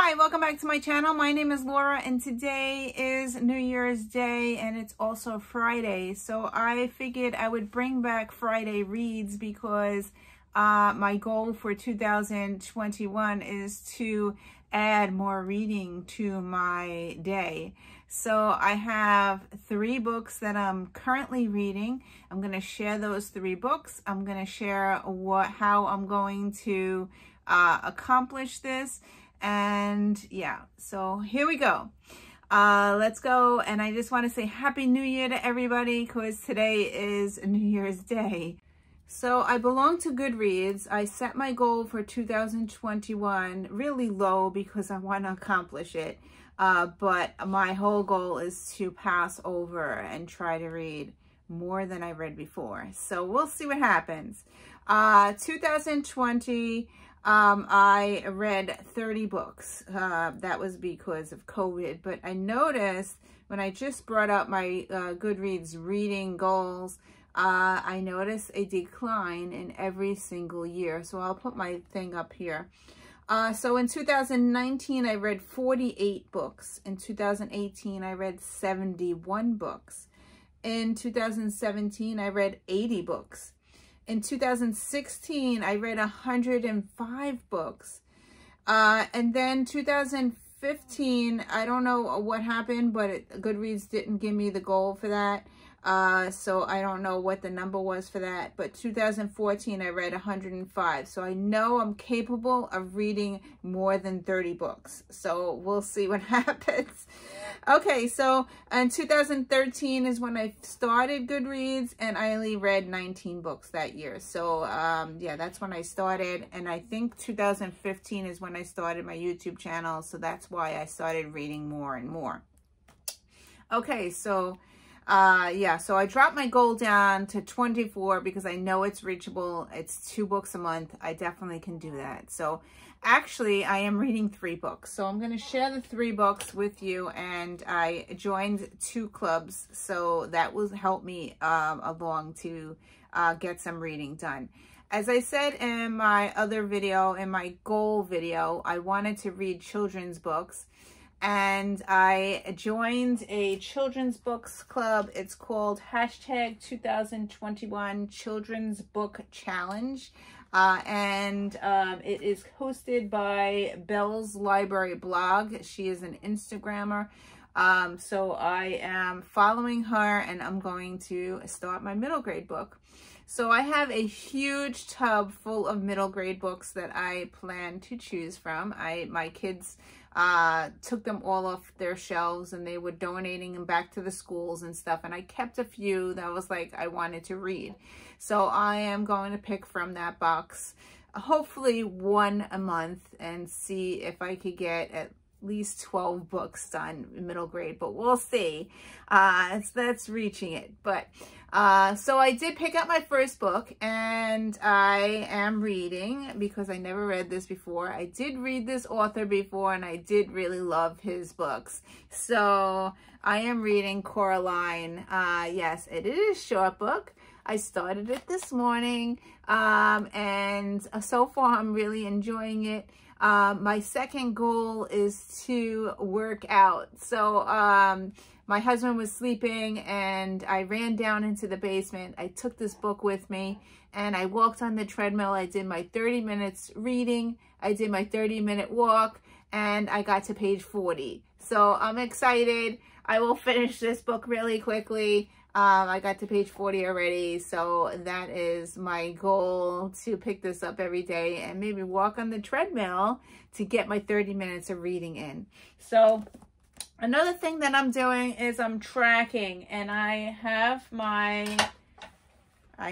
Hi, welcome back to my channel. My name is Laura and today is New Year's Day and it's also Friday. So I figured I would bring back Friday reads because my goal for 2021 is to add more reading to my day. So I have 3 books that I'm currently reading. I'm going to share those 3 books. I'm going to share how I'm going to accomplish this. And yeah, so here we go. Let's go. And I just want to say Happy New Year to everybody because today is New Year's Day. So I belong to Goodreads. I set my goal for 2021 really low because I want to accomplish it. But my whole goal is to pass over and try to read more than I read before. So we'll see what happens. 2020, I read 30 books. That was because of COVID. But I noticed when I just brought up my Goodreads reading goals, I noticed a decline in every single year. So I'll put my thing up here. So in 2019, I read 48 books. In 2018, I read 71 books. In 2017, I read 80 books. In 2016, I read 105 books. And then 2015, I don't know what happened, but Goodreads didn't give me the goal for that. So I don't know what the number was for that. But 2014, I read 105. So I know I'm capable of reading more than 30 books. So we'll see what happens. Okay, so in 2013 is when I started Goodreads, and I only read 19 books that year. So yeah, that's when I started. And I think 2015 is when I started my YouTube channel. So that's why I started reading more and more. Okay, so yeah, so I dropped my goal down to 24 because I know it's reachable. It's 2 books a month. I definitely can do that. So actually, I am reading 3 books. So I'm going to share the 3 books with you. And I joined 2 clubs. So that will help me along to get some reading done. As I said in my other video, in my goal video, I wanted to read children's books. And I joined a children's books club. It's called hashtag 2021 Children's Book Challenge. It is hosted by Belle's Library Blog. She is an Instagrammer. So I am following her and I'm going to start my middle grade book. So I have a huge tub full of middle grade books that I plan to choose from. My kids took them all off their shelves and they were donating them back to the schools and stuff. And I kept a few that was like I wanted to read. So I am going to pick from that box, hopefully 1 a month, and see if I could get at least 12 books done in middle grade, but we'll see. That's reaching it. But so I did pick up my first book and I am reading because I never read this before. I did read this author before and I did really love his books. So I am reading Coraline. Yes, it is a short book. I started it this morning and so far I'm really enjoying it. My second goal is to work out. So my husband was sleeping and I ran down into the basement. I took this book with me and I walked on the treadmill. I did my 30 minutes reading. I did my 30-minute walk and I got to page 40. So I'm excited. I will finish this book really quickly. I got to page 40 already, so that is my goal, to pick this up every day and maybe walk on the treadmill to get my 30 minutes of reading in. So another thing that I'm doing is I'm tracking, and I have I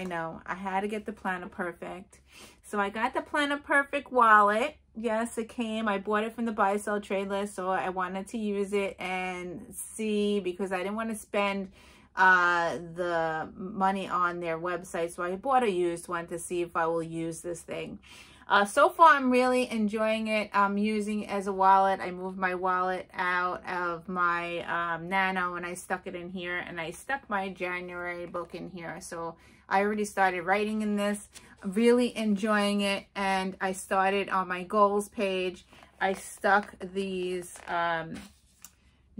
know, I had to get the Planner Perfect. So I got the Planner Perfect wallet. Yes, it came. I bought it from the buy sell trade list, so I wanted to use it and see, because I didn't want to spend the money on their website. So I bought a used one to see if I will use this thing. So far, I'm really enjoying it. I'm using it as a wallet. I moved my wallet out of my Nano and I stuck it in here, and I stuck my January book in here. So I already started writing in this. I'm really enjoying it, and I started on my goals page. I stuck these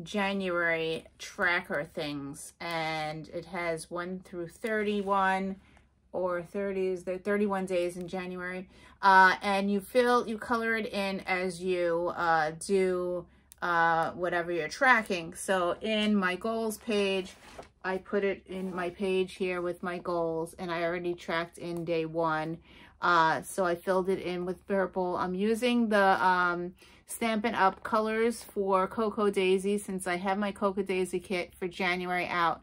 January tracker things, and it has 1 through 31, or 30 is the 31 days in January, and you color it in as you do whatever you're tracking. So in my goals page, I put it in my page here with my goals, and I already tracked in day 1. So I filled it in with purple. I'm using the Stampin' Up colors for Cocoa Daisy, since I have my Cocoa Daisy kit for January out.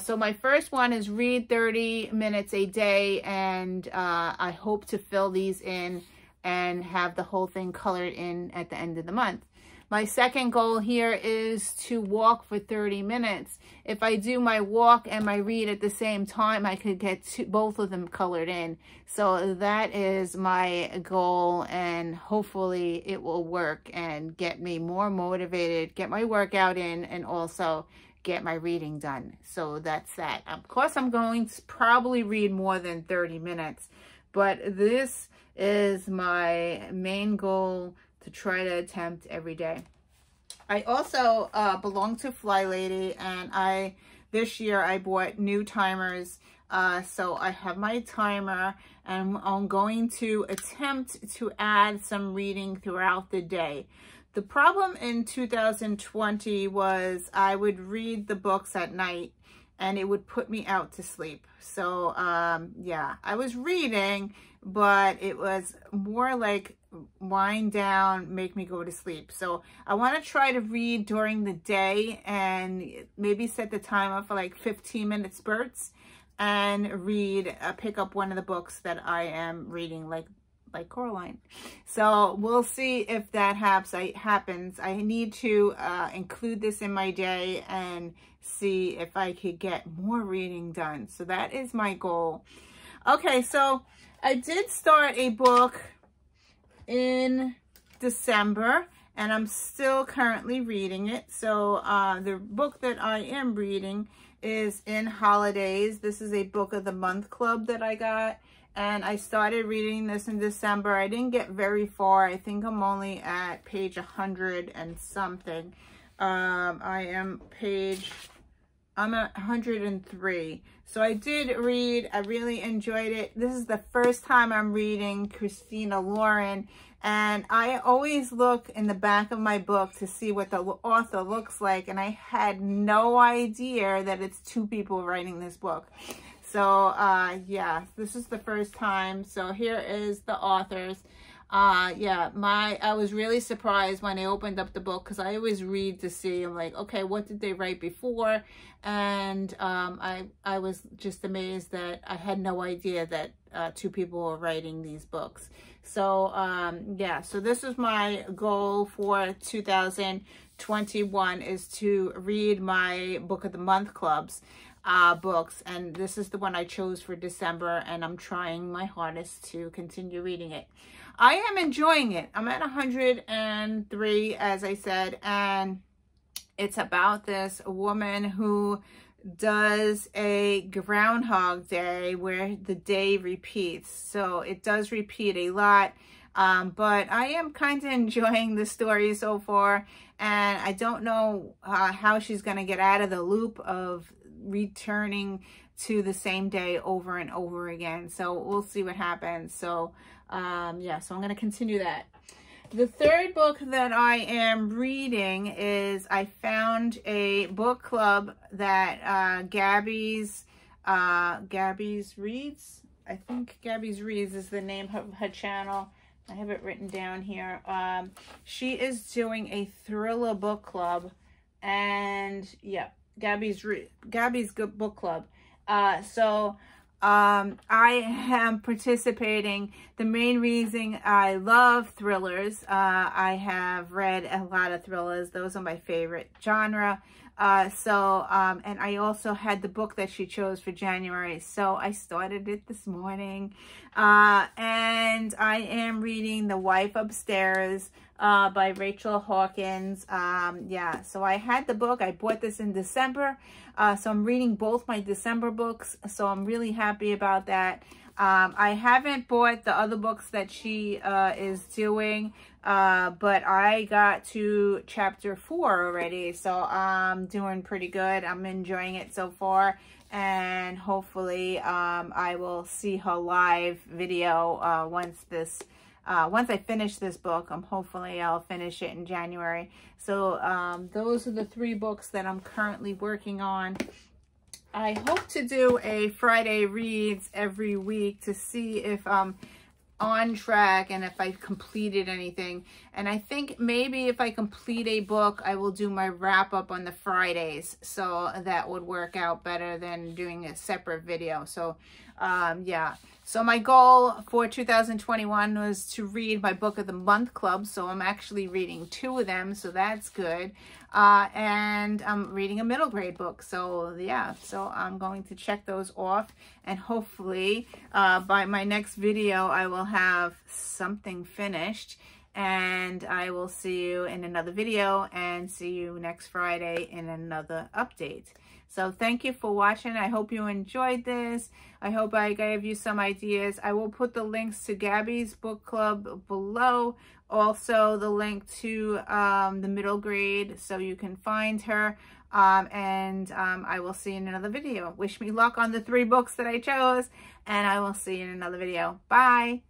So my first one is read 30 minutes a day, and I hope to fill these in and have the whole thing colored in at the end of the month. My second goal here is to walk for 30 minutes. If I do my walk and my read at the same time, I could get both of them colored in. So that is my goal, and hopefully it will work and get me more motivated, get my workout in, and also get my reading done. So that's that. Of course, I'm going to probably read more than 30 minutes, but this is my main goal to try to attempt every day. I also belong to Fly Lady, and this year I bought new timers. So I have my timer, and I'm going to attempt to add some reading throughout the day. The problem in 2020 was I would read the books at night, and it would put me out to sleep. So yeah, I was reading, but it was more like wind down, make me go to sleep. So I want to try to read during the day, and maybe set the timer for like 15-minute spurts, and pick up one of the books that I am reading, like Coraline. So we'll see if that happens. I need to include this in my day and see if I could get more reading done. So that is my goal. Okay, so I did start a book in December, and I'm still currently reading it. So the book that I am reading is In Holidays. This is a book of the month club that I got, and I started reading this in December. I didn't get very far. I think I'm only at page 100 and something. I'm at 103. So I did read. I really enjoyed it. This is the first time I'm reading Christina Lauren, and I always look in the back of my book to see what the author looks like, and I had no idea that it's 2 people writing this book. So yeah, this is the first time. So here is the authors. Yeah, I was really surprised when I opened up the book, because I always read to see, I'm like, okay, what did they write before? And I was just amazed that I had no idea that 2 people were writing these books. So yeah, so this is my goal for 2021, is to read my book of the month clubs books, and this is the one I chose for December, and I'm trying my hardest to continue reading it. I am enjoying it. I'm at 103, as I said, and it's about this woman who does a Groundhog Day where the day repeats. So it does repeat a lot, but I am kind of enjoying the story so far, and I don't know how she's going to get out of the loop of returning to the same day over and over again. So we'll see what happens. So yeah, so I'm going to continue that. The third book that I am reading is, I found a book club that Gabby's Reads. I think Gabby's Reads is the name of her channel. I have it written down here. She is doing a thriller book club, and yeah, Gabby's good book club. So I am participating. The main reason I love thrillers, I have read a lot of thrillers. Those are my favorite genre. And I also had the book that she chose for January, so I started it this morning. And I am reading The Wife Upstairs by Rachel Hawkins. Yeah, so I had the book. I bought this in December, so I'm reading both my December books, so I'm really happy about that. I haven't bought the other books that she is doing, but I got to chapter 4 already, so I'm doing pretty good. I'm enjoying it so far, and hopefully I will see her live video once I finish this book. Hopefully I'll finish it in January. So those are the 3 books that I'm currently working on. I hope to do a Friday reads every week to see if I'm on track and if I completed anything. And I think maybe if I complete a book, I will do my wrap up on the Fridays. So that would work out better than doing a separate video. So yeah. So my goal for 2021 was to read my Book of the Month Club. So I'm actually reading 2 of them. So that's good. And I'm reading a middle grade book. So yeah, so I'm going to check those off. And hopefully by my next video, I will have something finished. And I will see you in another video and see you next Friday in another update. So thank you for watching. I hope you enjoyed this. I hope I gave you some ideas. I will put the links to Gabby's book club below. Also the link to the middle grade so you can find her. I will see you in another video. Wish me luck on the 3 books that I chose. And I will see you in another video. Bye.